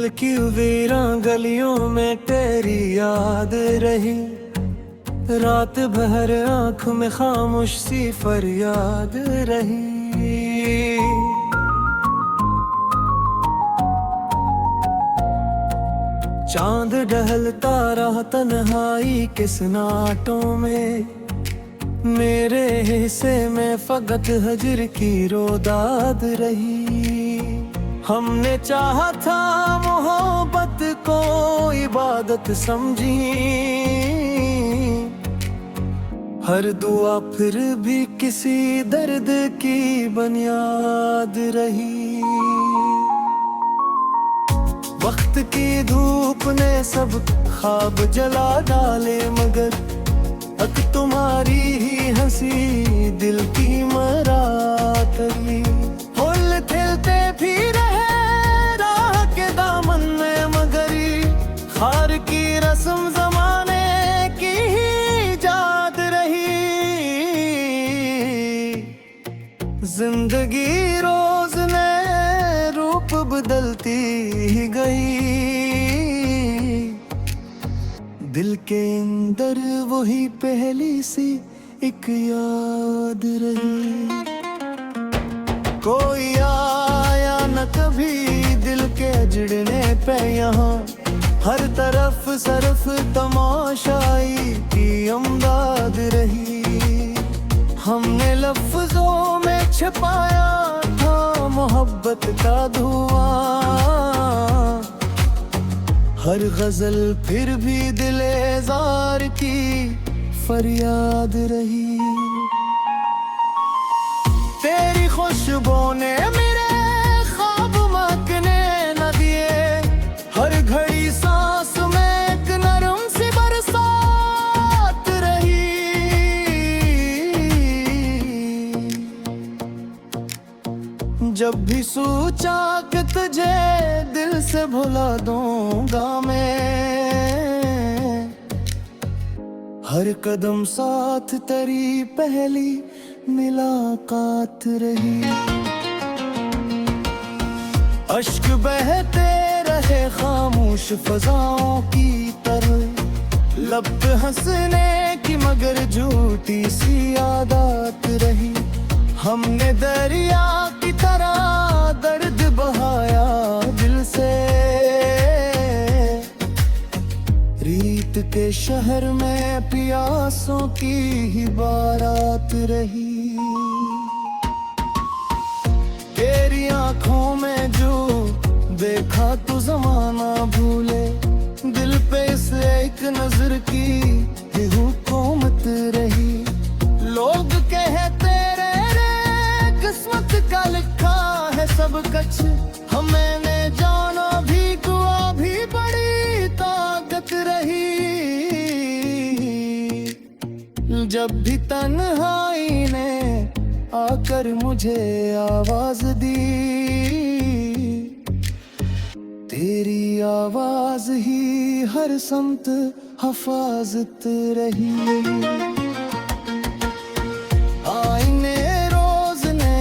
दिल की वीरां गलियों में तेरी याद रही, रात भर आँख में खामोश सी फरियाद रही। चांद ढलता रहा तन्हाई के सन्नाटों में, मेरे हिस्से में फकत हजर की रोदाद रही। हमने चाहा था मोहब्बत को इबादत समझी, हर दुआ फिर भी किसी दर्द की बुनियाद रही। वक्त की धूप ने सब ख्वाब जला डाले, मगर अब तुम्हारी ही हंसी दिल की मरा करी। फूल खिलते भी रहे राह के दामन में, मगरी खार की रस्म जमाने की ही इजाद रही। जिंदगी रोज नए रूप बदलती ही गई, दिल के अंदर वही पहली सी एक याद रही। कोई आया न कभी दिल के अजड़ने पे, यहाँ हर तरफ सरफ तमाशाई की अमदाद रही। हमने लफ्जों में छिपाया था मोहब्बत का धुआं, हर गजल फिर भी दिलेज़ार की फरियाद रही। तेरी खुशबू ने मेरे ख्वाब महकने न दिए, हर घड़ी सांस में एक नरम सी बरसात रही। जब भी सोचा कि तुझे दिल से भुला दूंगा मैं, हर कदम साथ तेरी पहली मुलाकात रही। अश्क बहते रहे खामोश फजाओं की तरह, लब पे हंसने की मगर झूठी सी आदत रही। हमने दरिया की तरह दर्द बहाया दिल से, रीत के शहर में प्यासों की ही बारात रही। तेरी आंखों में जो देखा तो जमाना भूले, दिल पे इस एक नजर की ही हुकूमत रही। लोग कहते रे किस्मत का लिखा है सब कुछ, हमें ने जाना भी दुआ भी बड़ी ताकत रही। जब भी तन्हाई ने आकर मुझे आवाज दी, तेरी आवाज ही हर समत हिफाजत रही। आईने रोज ने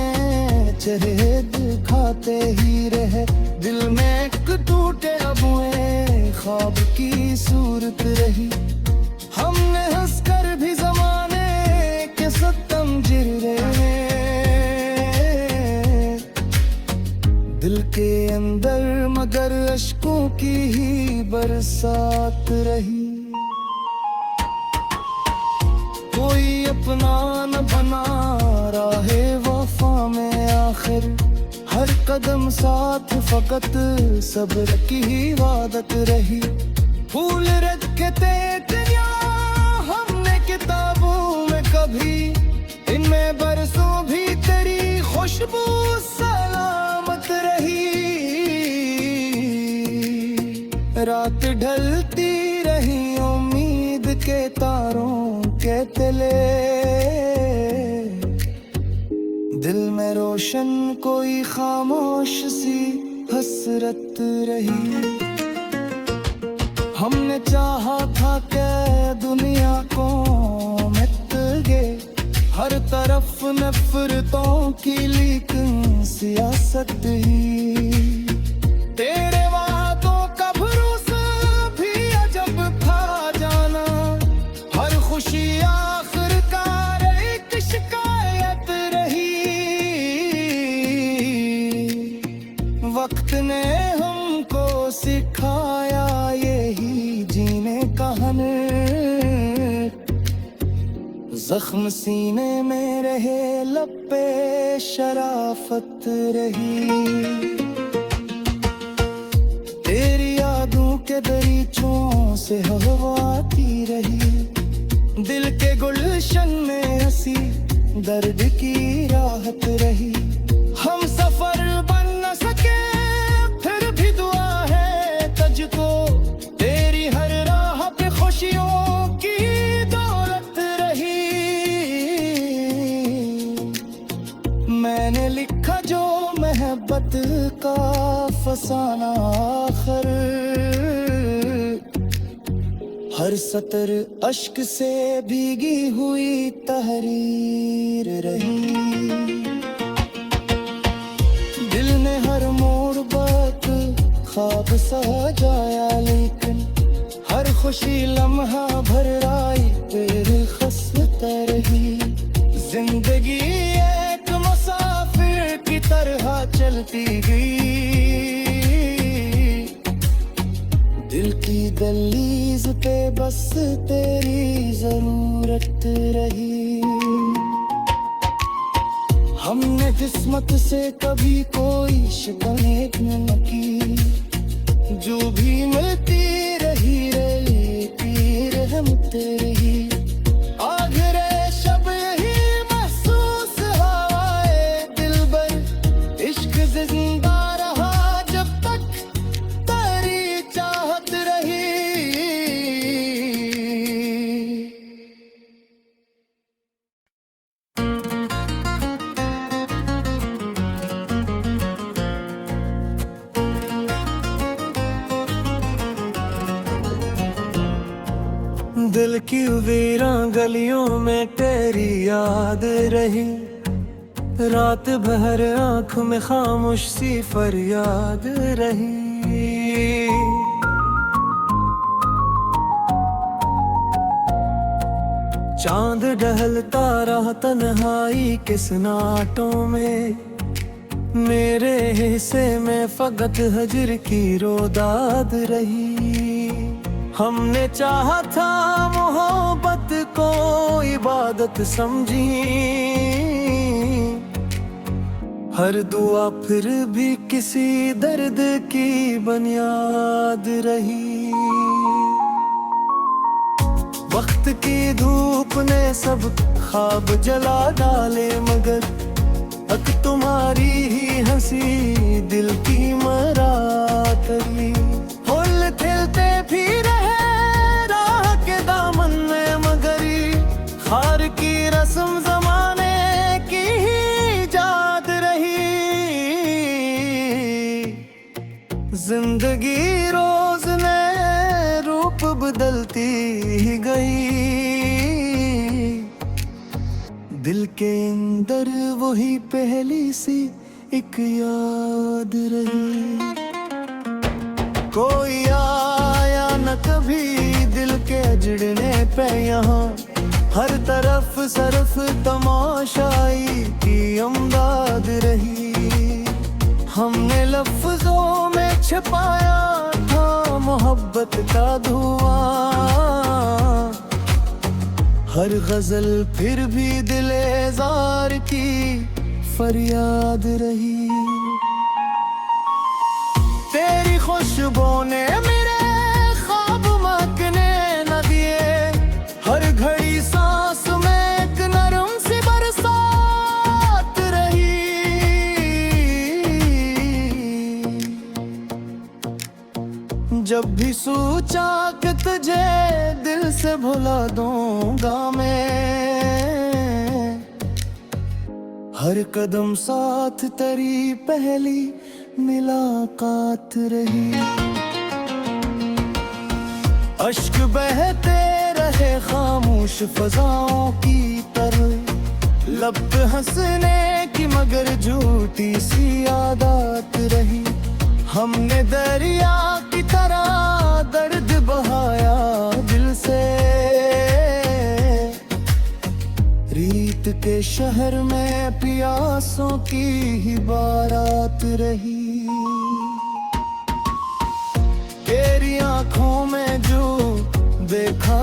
चेहरे दिखाते ही रहे, दिल में एक टूटे अबुए ख्वाब की सूरत रही। हमने हंसकर भी जमाने के सत्तम जिरे, दिल के अंदर मगर अश्कों की ही बरसात रही। कोई अपना न बना राहे वफा में आखिर, हर कदम साथ फकत सब्र की ही वादत रही। फूल रखे थे दुनिया हमने किताबों में कभी, इनमें बरसों भी तेरी खुशबू सलामत रही। रात ढलती रही उम्मीद के तारों के तले, दिल में रोशन कोई खामोश सी हसरत रही। हमने चाहा था कि दुनिया को मिट गए, हर तरफ नफरतों की लेकिन सियासत ही। तेरे वादों बन, जख्म सीने में रहे, लब पे शराफत रही। तेरी यादों के दरीचों से हवा आती रही, दिल के गुलशन में हंसी दर्द की राहत रही। हम सफर बन न सके फिर भी दुआ है तुझको, तेरी हर राह पे खुशियों की दौलत रही। मैंने लिखा जो मोहब्बत का फसाना आखिर, हर सतर अश्क से भीगी हुई तहरीर रही। दिल ने हर मोड़ बात ख्वाब सजाया, लेकिन हर खुशी लम्हा भर आई फिर खस्ता रही। जिंदगी एक मुसाफिर की तरह चलती गई, दिल की दहलीज पे बस तेरी जरूरत रही। हमने किस्मत से कभी कोई शिकायत न की, जो भी मिलती रही रहती रहमत रही। आखिरे शब यही महसूस हवाए दिल बर, इश्क जिंदा रहा जब तक तेरी चाहत रही। दिल की वीरां गलियों में तेरी याद रही, रात भर आँख में खामोश सी फरियाद रही। चांद ढलता रहा तन्हाई के सन्नाटों में, मेरे हिस्से में फकत हजर की रोदाद रही। हमने चाहा था मोहब्बत को इबादत समझी, हर दुआ फिर भी किसी दर्द की बुनियाद रही। वक्त की धूप ने सब ख्वाब जला डाले, मगर अक तुम्हारी ही हंसी दिल की मरा करी। फूल खिलते भी रहे राह के दामन में, मगरी हार की रस्म जमाने की ही इजाद रही। जिंदगी रोज नए रूप बदलती ही गई, दिल के अंदर वही पहली सी एक याद रही। कोई आया न कभी दिल के अजड़ने पे, यहाँ हर तरफ सरफ तमाशाई की अमदाद रही। हमने लफ्जों में छिपाया था मोहब्बत का धुआं, हर गजल फिर भी दिले जार की फरियाद रही। तेरी खुशबू ने मेरे ख्वाब महकने न दिए, हर घड़ी सांस में एक नरम सी बरसात रही। जब भी सोचा कि तुझे दिल से भुला दूंगा मैं, हर कदम साथ तेरी पहली मुलाकात रही। अश्क बहते रहे खामोश फजाओं की तरह, लब पे हंसने की मगर झूठी सी आदत रही। हमने दरिया की तरह दर्द बहाया दिल से, रीत के शहर में प्यासों की ही बारात रही। तेरी आंखों में जो देखा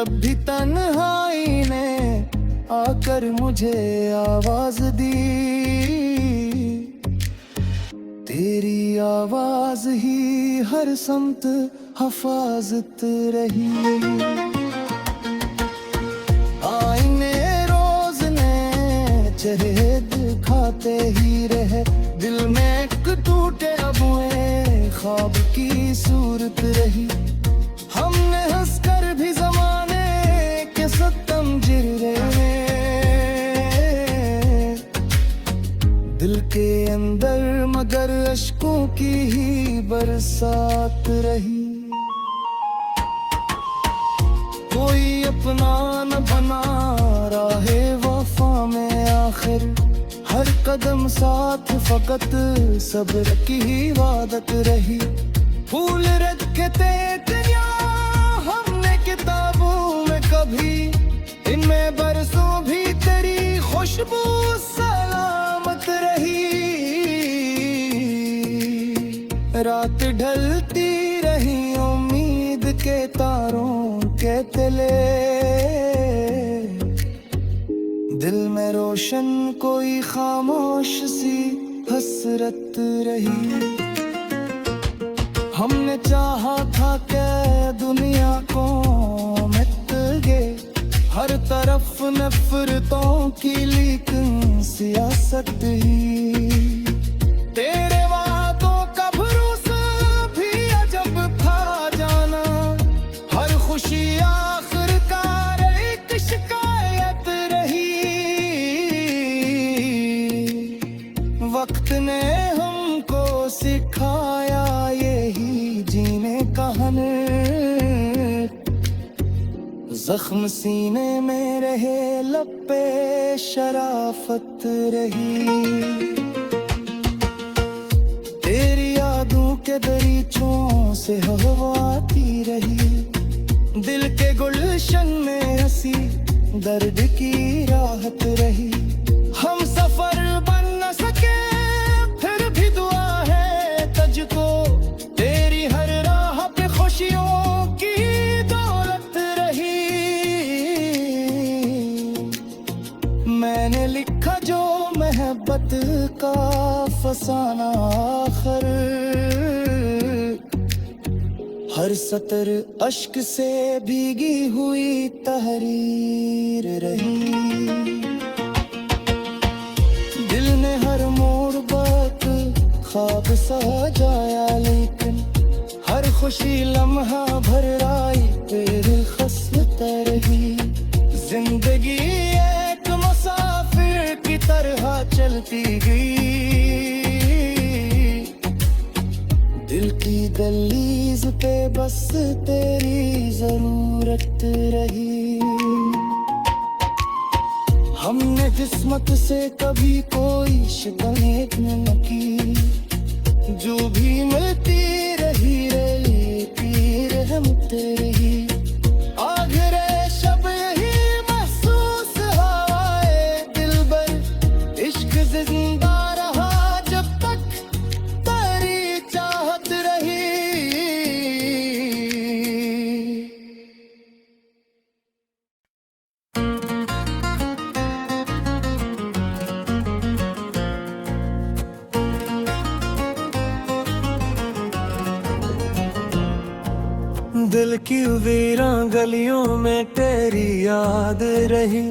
जब भी तन्हाई ने आकर मुझे आवाज दी, तेरी आवाज ही हर समत हफाजत रही। आईने रोज ने चेहरे दिखाते ही रहे, दिल में एक टूटे अबुए ख्वाब की सूरत रही। हमने हंसकर भी जमाने के सत्तम जिर रहे, दिल के अंदर मगर अश्कों की ही बरसात रही। कोई अपना न बना राहे वफा में आखिर, हर कदम साथ फकत सब्र की ही वादत रही। फूल रखे थे दुनिया हमने किताबों में कभी, इनमें बरसों भी तेरी खुशबू सलामत रही। रात ढलती रही उम्मीद के तारों के तले, दिल में रोशन कोई खामोश सी हसरत रही। हमने चाहा था कि दुनिया को मिट गए, हर तरफ नफरतों की लेकिन सियासत ही। तेरे वादों का भरोसा भी अजब था जाना, हर खुशी आखिरकार एक शिकायत रही। वक्त ने हमको सिखाया यही जीने का हुनर, जख्म सीने में रहे लब पे शराफत रही। तेरी यादों के दरीचों से हवा आती रही, दिल के गुलशन में हंसी दर्द की राहत रही। हम सफर बन न सके फिर भी दुआ है तुझको, तेरी हर राह पे खुशियों की दौलत रही। मैंने लिखा जो मोहब्बत का फसाना आखिर, हर सतर अश्क से भीगी हुई तहरीर रही। दिल ने हर मोड़ वक्त ख्वाब सजाया, लेकिन हर खुशी लम्हा भर आई फिर खस्ता रही। जिंदगी एक मुसाफिर की तरह चलती गई, दिल की दहलीज पे बस तेरी जरूरत रही। हमने किस्मत से कभी कोई शिकायत न की, जो भी मिलती रही रहती रहमत रही। आखिरे शब यही महसूस हवाए दिल बर, इश्क जिंदा रहा जब तक तेरी चाहत रही। दिल की वीरां गलियों में तेरी याद रही,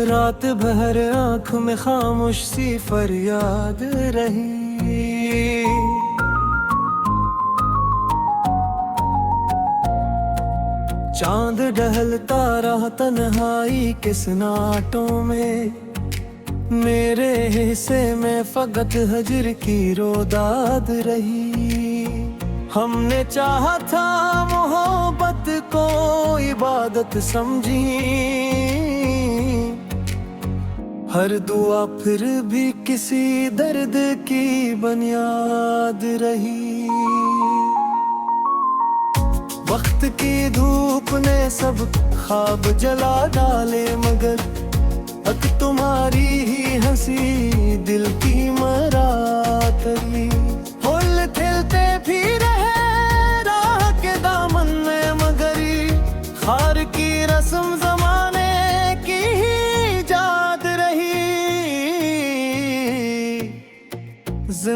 रात भर आँख में खामोश सी फरियाद रही। चांद ढलता रहा तन्हाई के सन्नाटों में, मेरे हिस्से में फकत हजर की रोदाद रही। हमने चाहा था मोहब्बत को इबादत समझी, हर दुआ फिर भी किसी दर्द की बुनियाद रही। वक्त की धूप ने सब ख्वाब जला डाले, मगर अक तुम्हारी ही हंसी दिल की मरातरी। फूल खिलते भी रहे राह के दामन में, मगर खार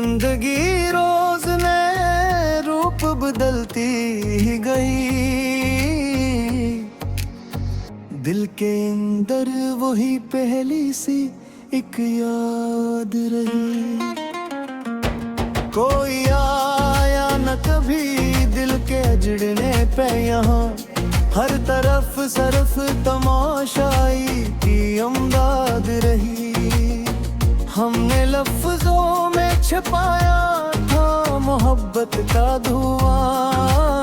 जिंदगी रोज नए रूप बदलती ही गई, दिल के अंदर वही पहली सी एक याद रही। कोई आया न कभी दिल के अजड़ने पे यहाँ, हर तरफ सरफ तमाशाई की अमदाद रही। हमने लफ्जों में छिपाया था मोहब्बत का धुआं,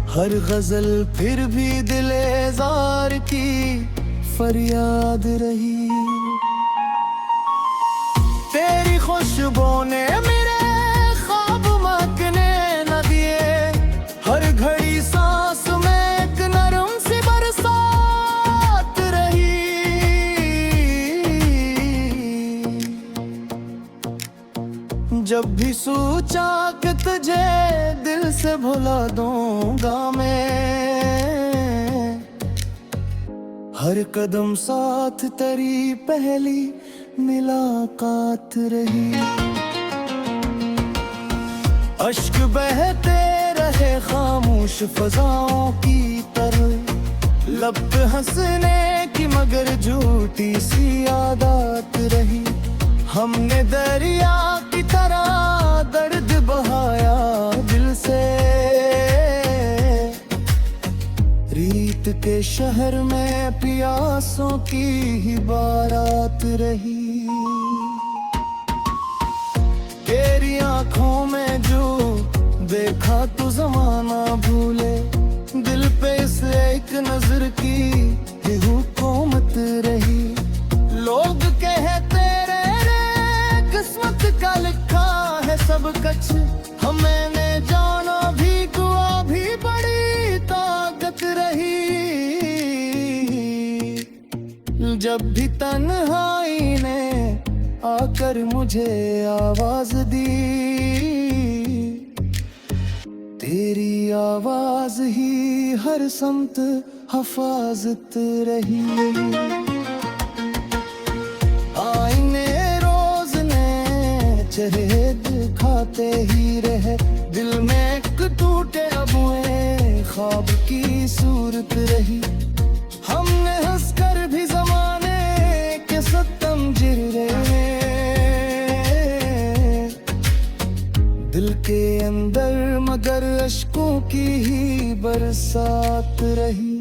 हर गजल फिर भी दिलेज़ार की फरियाद रही। तेरी खुशबू ने मेरे ख्वाब महकने न दिए, हर घड़ी सांस में एक नरम सी बरसात रही। जब भी सोचा कि तुझे दिल से भुला दूंगा मैं, हर कदम साथ तेरी पहली मुलाकात रही। अश्क बहते रहे खामोश फजाओं की तरह, लब पे हंसने की मगर झूठी सी आदत रही। हमने दरिया की तरह दर्द बहाया दिल से, रीत के शहर में प्यासों की ही बारात रही। तेरी आंखों में जो देखा तो जमाना भूले, दिल पे इस एक नजर की ही हुकूमत रही। लोग कहते रे किस्मत का लिखा है सब कुछ, हमने जाना भी दुआ भी बड़ी ताकत रही। जब भी तन्हाई ने आकर मुझे आवाज दी, तेरी आवाज ही हर समत हफाजत रही। आईने रोज ने चेहरे दिखाते ही रहे, दिल में एक टूटे अबुए ख्वाब की सूरत रही। हमने हंसकर भी जमाने के सत्तम जिरे दिल के अंदर मगर अश्कों की ही बरसात रही।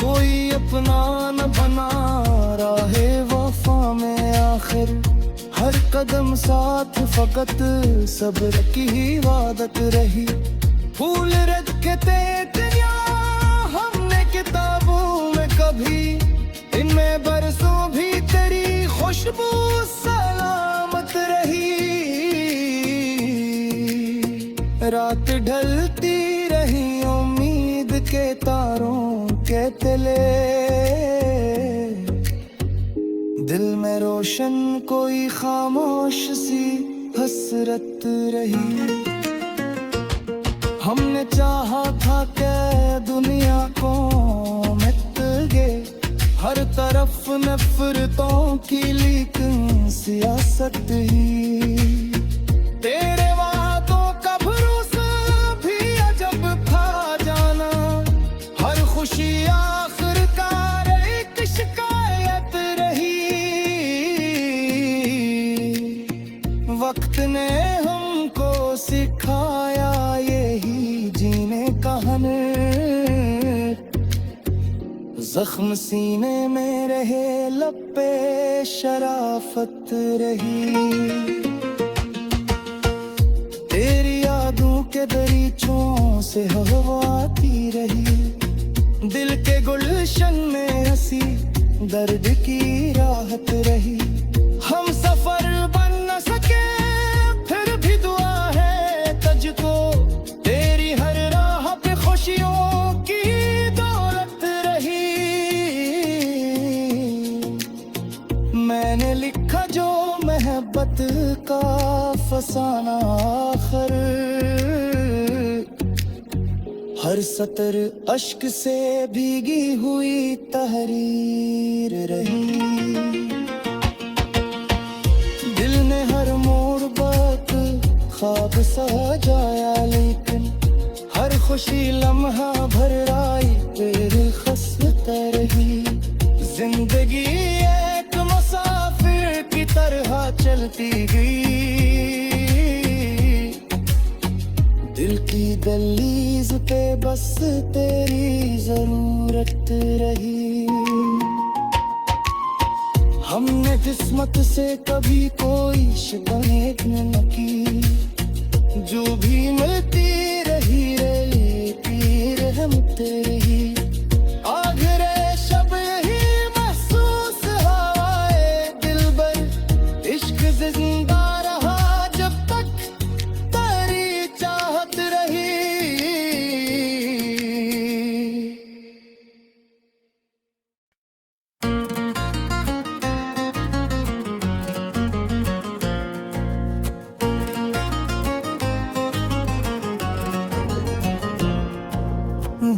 कोई अपना न बना राहे वफा में आखिर, हर कदम साथ फकत सब्र की ही वादत रही। फूल रखे थे दुनिया हमने किताबों में कभी, इनमें बरसों भी तेरी खुशबू सलामत रही। रात ढलती रही उम्मीद के तारों के तले, दिल में रोशन कोई खामोश सी हसरत रही। हमने चाहा था कि दुनिया को मिट गए, हर तरफ नफरतों की लेकिन सियासत ही। तेरे वादों का भरोसा भी अजब था जाना, हर खुशी आखिरकार एक शिकायत रही। वक्त ने हमको सिखाया यही जीने का हुनर, जख्म सीने में रहे लब पे शराफत रही। तेरी यादों के दरीचों से हवा आती रही, दिल के गुलशन में हंसी दर्द की राहत रही। हम सफर बन न सके फिर भी दुआ है तुझको, तेरी हर राह पे खुशियों की दौलत रही। मैंने लिखा जो मोहब्बत का फसाना आखिर, हर सतर अश्क से भीगी हुई तहरीर रही। सजाया, लेकिन हर खुशी लम्हा भर आई तेरी खस्मत रही। जिंदगी एक मुसाफिर की तरह चलती गई, दिल की दहलीज पे बस तेरी जरूरत रही। हमने किस्मत से कभी कोई शिकायत न की, जो भी मिलती रही रेती रहमत रही। आखिरे शब यही महसूस हवाए दिल भर, इश्क जिंदा रहा जब तक तेरी चाहत रही।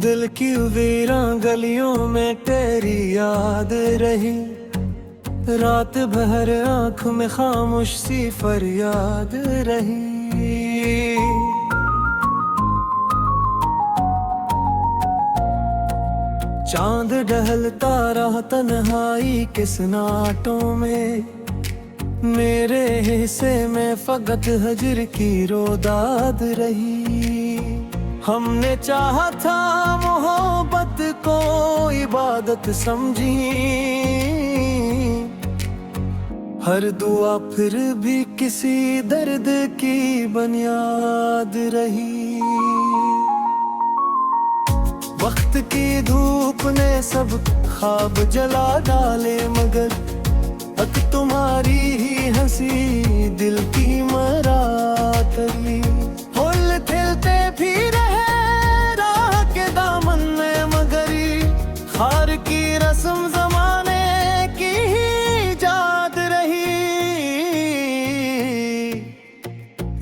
दिल की वीरां गलियों में तेरी याद रही, रात भर आँख में खामोश सी फरियाद रही। चांद ढलता रहा तन्हाई के सन्नाटों में, मेरे हिस्से में फकत हजर की रोदाद रही। हमने चाहा था मोहब्बत को इबादत समझी, हर दुआ फिर भी किसी दर्द की बुनियाद रही। वक्त की धूप ने सब ख्वाब जला डाले, मगर अक तुम्हारी ही हंसी दिल की मरातली। फूल खिलते भी रहे राह के दामन में, मगर हार की रस्म जमाने की ही याद रही।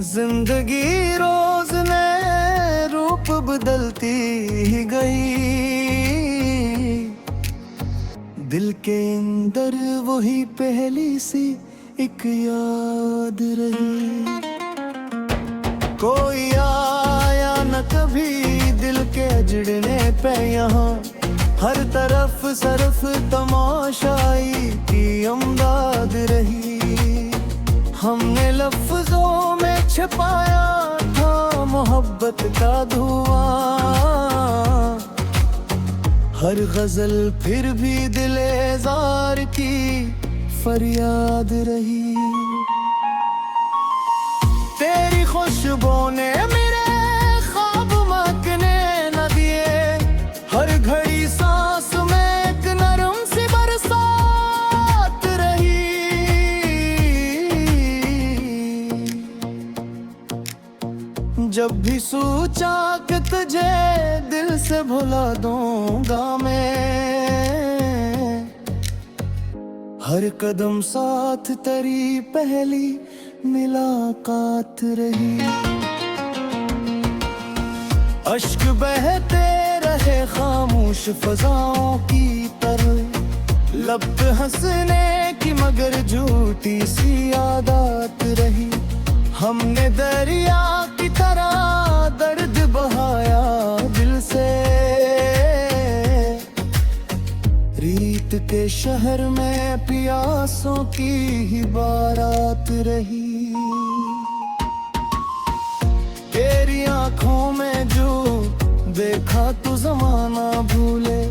जिंदगी रोज ने रूप बदलती ही गई, दिल के अंदर वही पहली सी एक याद रही। कोई आया न कभी दिल के अजड़ने पे, यहाँ हर तरफ सरफ तमाशाई की अमदाद रही। हमने लफ्जों में छिपाया था मोहब्बत का धुआं, हर गजल फिर भी दिले जार की फरियाद रही। तेरी खुशबू ने मेरे ख्वाब महकने न दिए, हर घड़ी सांस में एक नरम सी बरसात रही। जब भी सोचा कि तुझे दिल से भुला दूंगा मैं, हर कदम साथ तेरी पहली मुलाकात रही। अश्क बहते रहे खामोश फजाओं की तरह, लब पे हंसने की मगर झूठी सी आदत रही। हमने दरिया की तरह दर्द बहाया दिल से, रीत के शहर में प्यासों की ही बारात रही। तेरी आंखों में जो देखा तो जमाना भूले,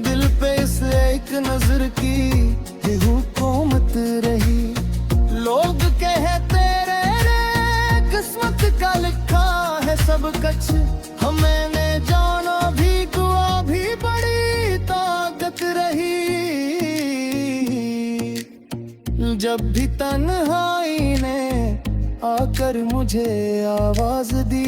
दिल पे इस एक नजर की ही हुकूमत रही। लोग कहते रे किस्मत का लिखा है सब कुछ, हमने जाना भी गुआ भी बड़ी ताकत रही। जब भी तन्हाई ने आकर मुझे आवाज दी,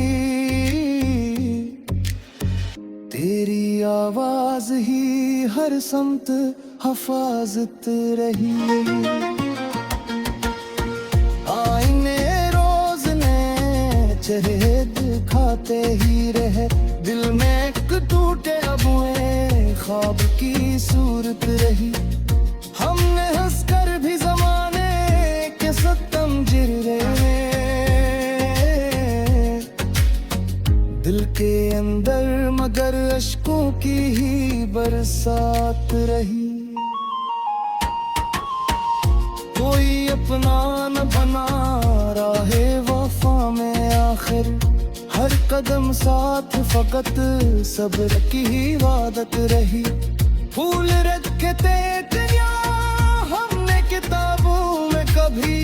तेरी आवाज ही हर समत हफाजत रही। आईने रोज ने चेहरे दिखाते ही रहे, दिल में एक टूटे अबुए ख्वाब की सूरत रही। हमने हंसकर भी जमाने के सतम जिरे में बरसात रही। कोई अपना न बना राहे वफा में आखिर, हर कदम साथ फकत सब्र की इबादत रही। फूल रखे थे हमने किताबों में कभी,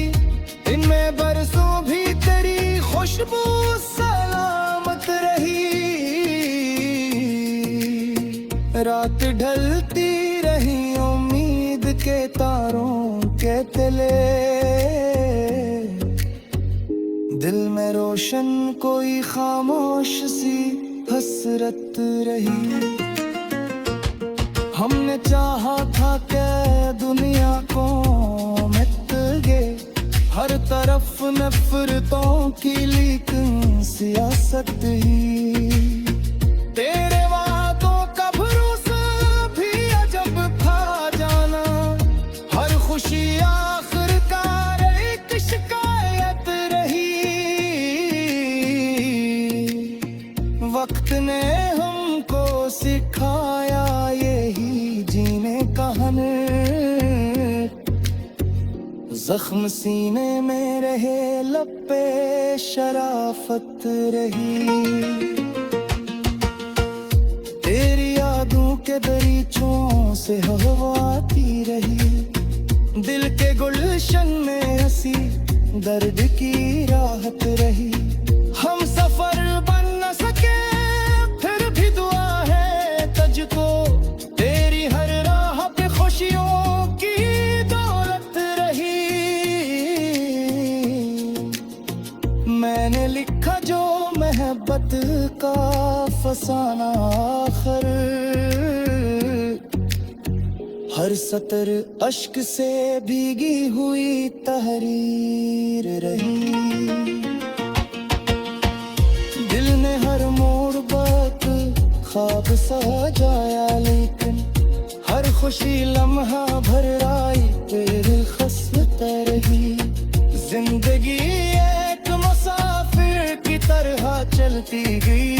इनमें बरसों भी तेरी खुशबू सलामत रही। रात ढलती रही उम्मीद के तारों के तले, दिल में रोशन कोई खामोश सी हसरत रही। हमने चाहा था कि दुनिया को मिट गए, हर तरफ नफरतों की लेकिन सियासत ही। तेरे वादों का भरोसा भी अजब था जाना, हर खुशी आखिरकार एक शिकायत रही। वक्त ने हमको सिखाया यही जीने का हुनर, जख्म सीने में रहे लब पे शराफत रही। तेरी यादों के दरीचों से हवा आती रही, दिल के गुलशन में हंसी दर्द की राहत रही। हम सफर बन न सके फिर भी दुआ है तुझको, तेरी हर राह पे खुशियों की दौलत रही। मैंने लिखा जो मोहब्बत का फसाना आखिर, हर सतर अश्क से भीगी हुई तहरीर रही। दिल ने हर मोड़ वक्त ख्वाब सजाया, लेकिन हर खुशी लम्हा भर आई तेरी खस्मत रही। जिंदगी एक मुसाफिर की तरह चलती गई,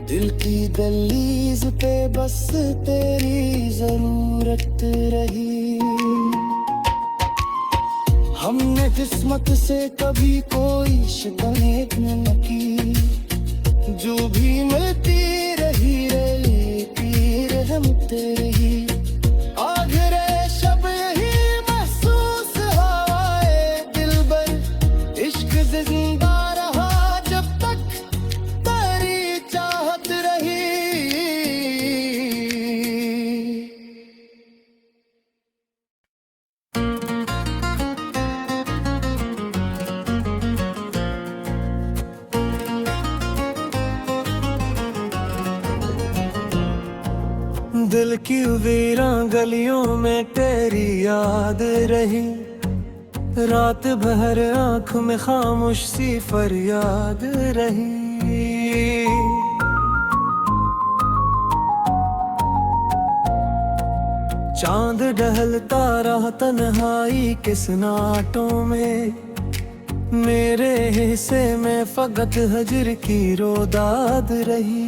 दिल की दहलीज पे बस तेरी जरूरत रही। हमने किस्मत से कभी कोई शिकायत न की, जो भी मिलती रही रहती रहमत रही। आखिर शब यही महसूस हवाए दिल बर, इश्क जिंदा रहा जब तक तेरी चाहत रही। दिल की वीरां गलियों में तेरी याद रही, रात भर आंख में खामोश सी फरियाद रही। चांद ढलता रहा तन्हाई के सन्नाटों में, मेरे हिस्से में फकत हजर की रोदाद रही।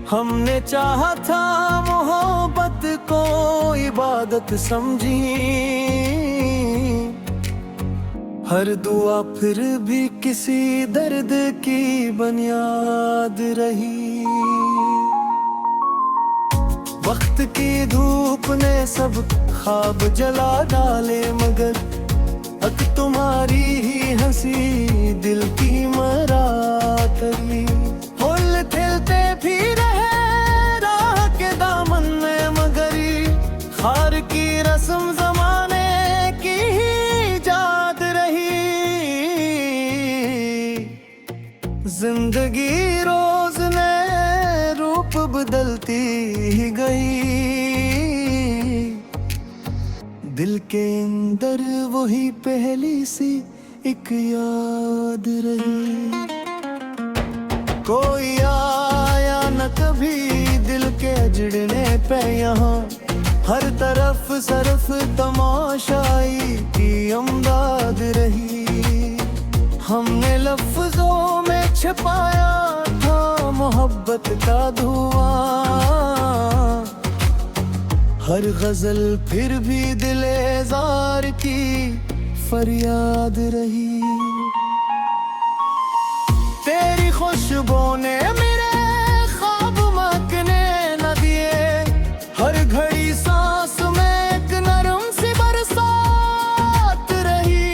हमने चाहा था मोहब्बत को इबादत समझी, हर दुआ फिर भी किसी दर्द की बुनियाद रही। वक्त की धूप ने सब ख्वाब जला डाले, मगर अब तुम्हारी ही हंसी दिल की मरा करी। फूल खिलते भी रहे राह के दामन में, मगर खार की रस्म जमाने की ही याद रही। जिंदगी रोज नए रूप बदलती ही गई, दिल के अंदर वही पहली सी एक याद रही। कोई आया न कभी दिल के अजड़ने पे यहाँ, हर तरफ सरफ तमाशाई की अमदाद रही। हमने लफ्जों में छिपाया था मोहब्बत का धुआं। हर गजल फिर भी दिलेजार की फरियाद रही। तेरी खुशबू ने मेरे ख्वाब महकने न दिए। हर घड़ी सांस में एक नरम सी बरसात रही।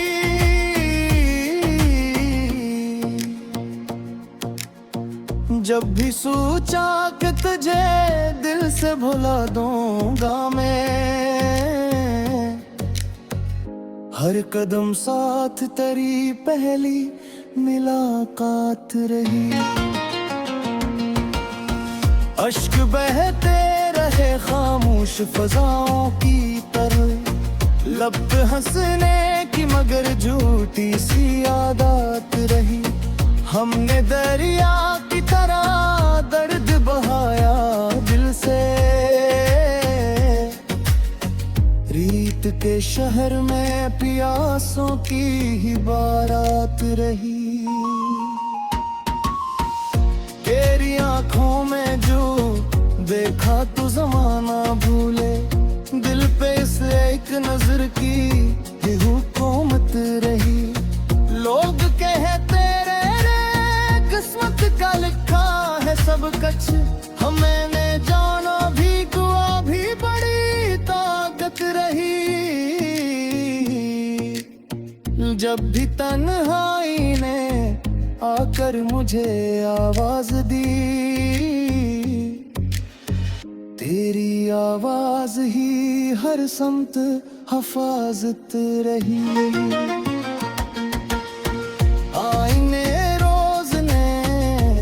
जब भी सोचा कि तुझे दिल से भुला दूंगा मैं, हर कदम साथ तेरी पहली मुलाकात रही। अश्क बहते रहे खामोश फजाओं की तरह, लब पे हंसने की मगर झूठी सी आदत रही। हमने दरिया की तरह दर्द बहाया दिल से, रीत के शहर में प्यासों की ही बारात रही। तेरी आंखों में जो देखा तो जमाना भूले, दिल पे इस एक नजर की ही हुकूमत रही। लोग कहते रे किस्मत का लिखा है सब कुछ, हमें ने जाना भी गुआ भी बड़ी ताकत रही। जब भी तन्हाई ने आकर मुझे आवाज दी, तेरी आवाज ही हर समत हिफाजत रही। आईने रोज ने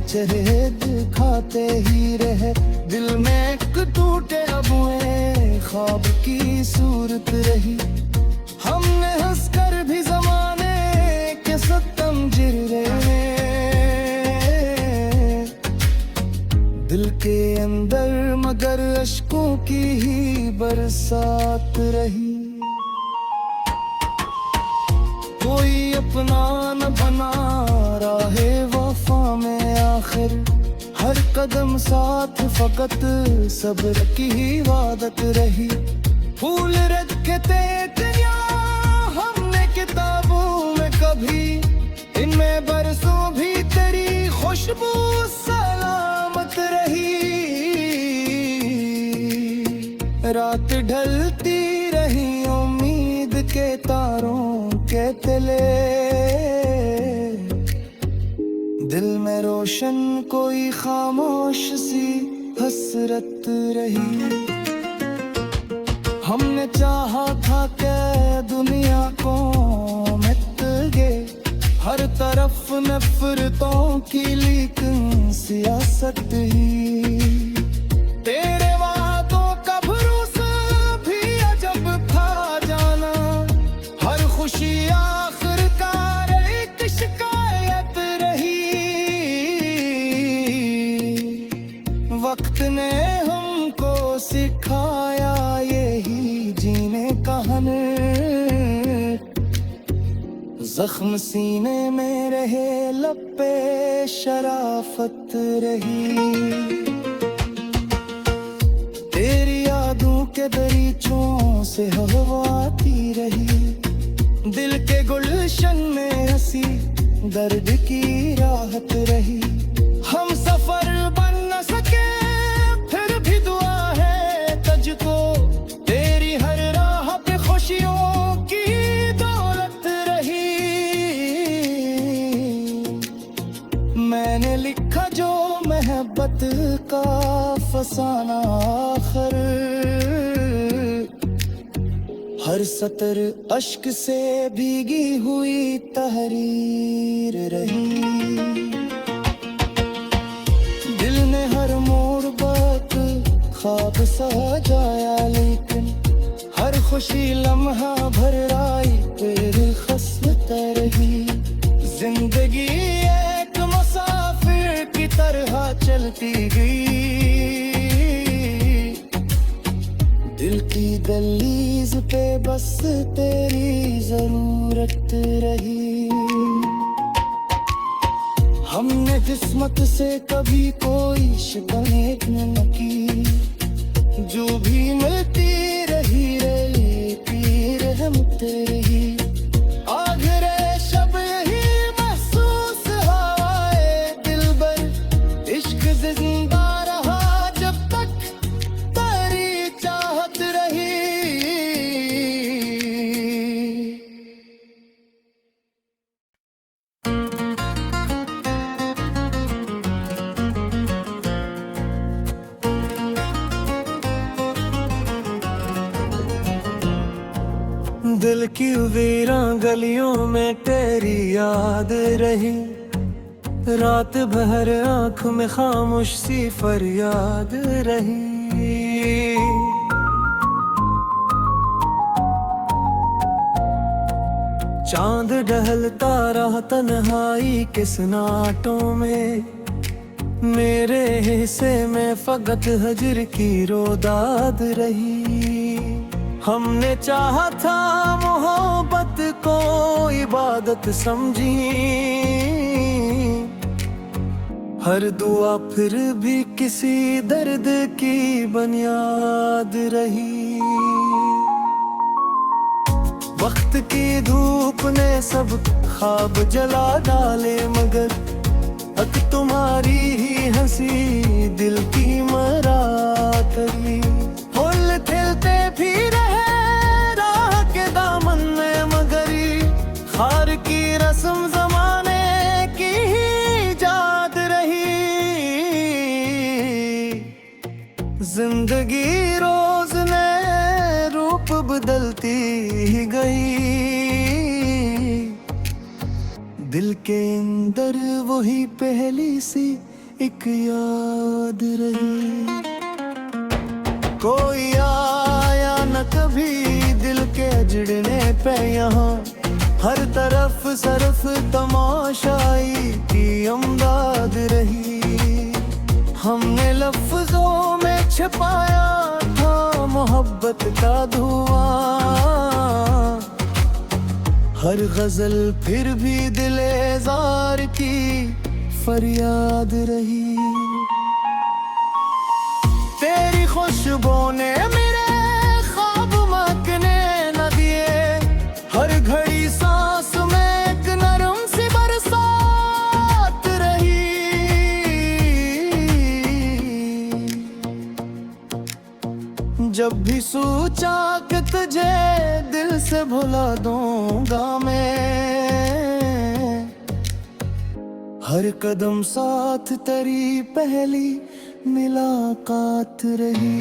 चेहरे दिखाते ही रहे, दिल में एक टूटे अबुए ख्वाब की सूरत रही। हमने हंसकर भी जमाने के सत्तम जिरे, दिल के अंदर मगर अश्कों की ही बरसात रही। कोई अपना न बना राहे वफा में आखिर, हर कदम साथ फकत सब्र की वादत रही। फूल रखे थे हमने किताबों में कभी, इनमें बरसों भी तेरी खुशबू सलामत रही। रात ढलती रही उम्मीद के तारों के तले, दिल में रोशन कोई खामोश सी हसरत रही। हमने चाहा था कि दुनिया को मिट गए, हर तरफ नफरतों की लेकिन सियासत ही। तेरे वादों का भरोसा भी अजब था जाना, हर खुशी आखिरकार एक शिकायत रही। वक्त ने हमको सिखाया यही जीने का हुनर, जख्म सीने में रहे लब पे शराफत रही। तेरी यादों के दरीचों से हवा आती रही, दिल के गुलशन में हंसी दर्द की राहत रही। हम सफर बन न सके फिर भी दुआ है तुझको, तेरी हर राह पे खुशियों की दौलत रही। मैंने लिखा जो मोहब्बत का फसाना आखिर, हर सतर अश्क से भीगी हुई तहरीर रही। दिल ने हर मोड़ वक्त ख्वाब सजाया, लेकिन हर खुशी लम्हा भर आई तेरी खस्मत रही। जिंदगी एक मुसाफिर की तरह चलती गई, दिल की दहलीज पे बस तेरी जरूरत रही। हमने किस्मत से कभी कोई शिकायत न की, जो भी मिलती रही रहती रहमते रही। आखिर शब यही महसूस हवाए दिलबर, इश्क जिंदा रहा जब तक तेरी चाहत रही। दिल की वीरान गलियों में तेरी याद रही, रात भर आँख में खामोश सी फरियाद रही। चांद ढलता रहा तन्हाई के सन्नाटों में, मेरे हिस्से में फकत हजर की रोदाद रही। हमने चाहा था मोहब्बत को इबादत समझी, हर दुआ फिर भी किसी दर्द की बुनियाद रही। वक्त की धूप ने सब ख्वाब जला डाले, मगर अक तुम्हारी ही हंसी दिल की मरा करी। फूल खिलते फिर राह के दामन में, मगरी हार की रस्म जमाने की ही याद रही। जिंदगी रोज नए रूप बदलती ही गई, दिल के अंदर वही पहली सी एक याद रही। कोई आया न कभी दिल के अजड़ने पे, यहाँ हर तरफ सरफ तमाशाई की अमदाद रही। हमने लफ्जों में छिपाया था मोहब्बत का धुआं, हर गजल फिर भी दिलेज़ार की फरियाद रही। तेरी खुशबू ने मेरे ख्वाब महकने न दिए, हर घड़ी सांस में एक नरम सी बरसात रही। जब भी सोचा कि तुझे दिल से भुला दूंगा मैं, हर कदम साथ तेरी पहली मुलाकात रही।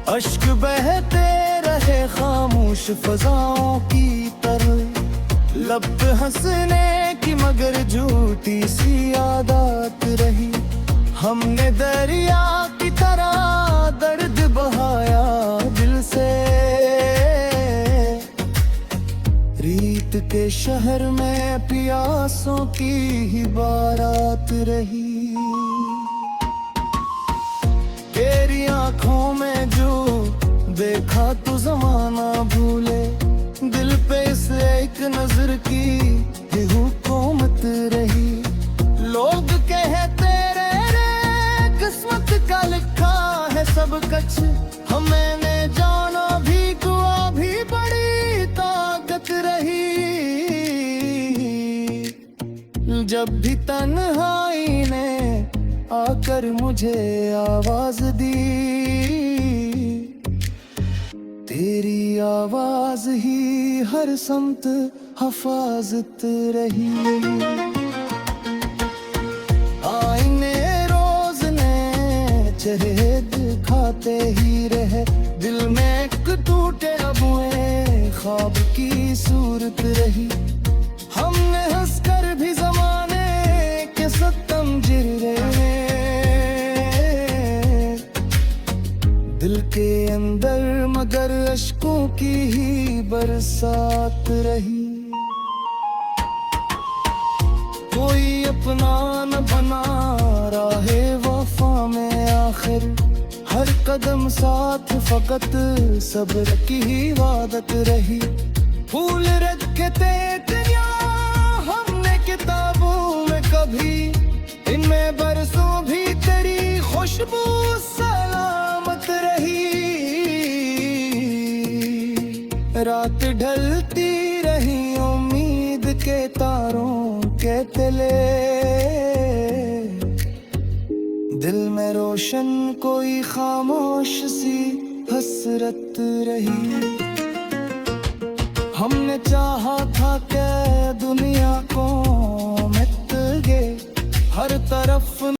अश्क बहते रहे खामोश फजाओं की तरह, लब पे हंसने की मगर झूठी सी आदत रही। हमने दरिया की तरह दर्द बहाया दिल से, रीत के शहर में प्यासों की ही बारात रही। तेरी आंखों में जो देखा तो जमाना भूले, दिल पे इस एक नजर की ही हुकूमत रही। लोग कहते रे किस्मत का लिखा है सब कुछ, हमने जाना भी दुआ भी बड़ी ताकत रही। जब भी तन्हाई ने आकर मुझे आवाज दी, तेरी आवाज ही हर समत हफाजत रही। आईने रोज ने चेहरे दिखाते ही रहे, दिल में एक टूटे अबुए ख्वाब की सूरत रही। हमने हंसकर भी जमाने के सत्तम जिरे, दिल के अंदर मगर अश्कों की ही बरसात रही। कोई अपना न बना राहे वफा में आखिर, हर कदम साथ फकत सब्र की ही वादत रही। फूल रख के तेतलियां हमने किताबों में कभी, इनमें बरसों भी तेरी खुशबू सलामत रही। रात ढलती रही उम्मीद के तारों के तले, दिल में रोशन कोई खामोश सी हसरत रही। हमने चाहा था कि दुनिया को मिट गए हर तरफ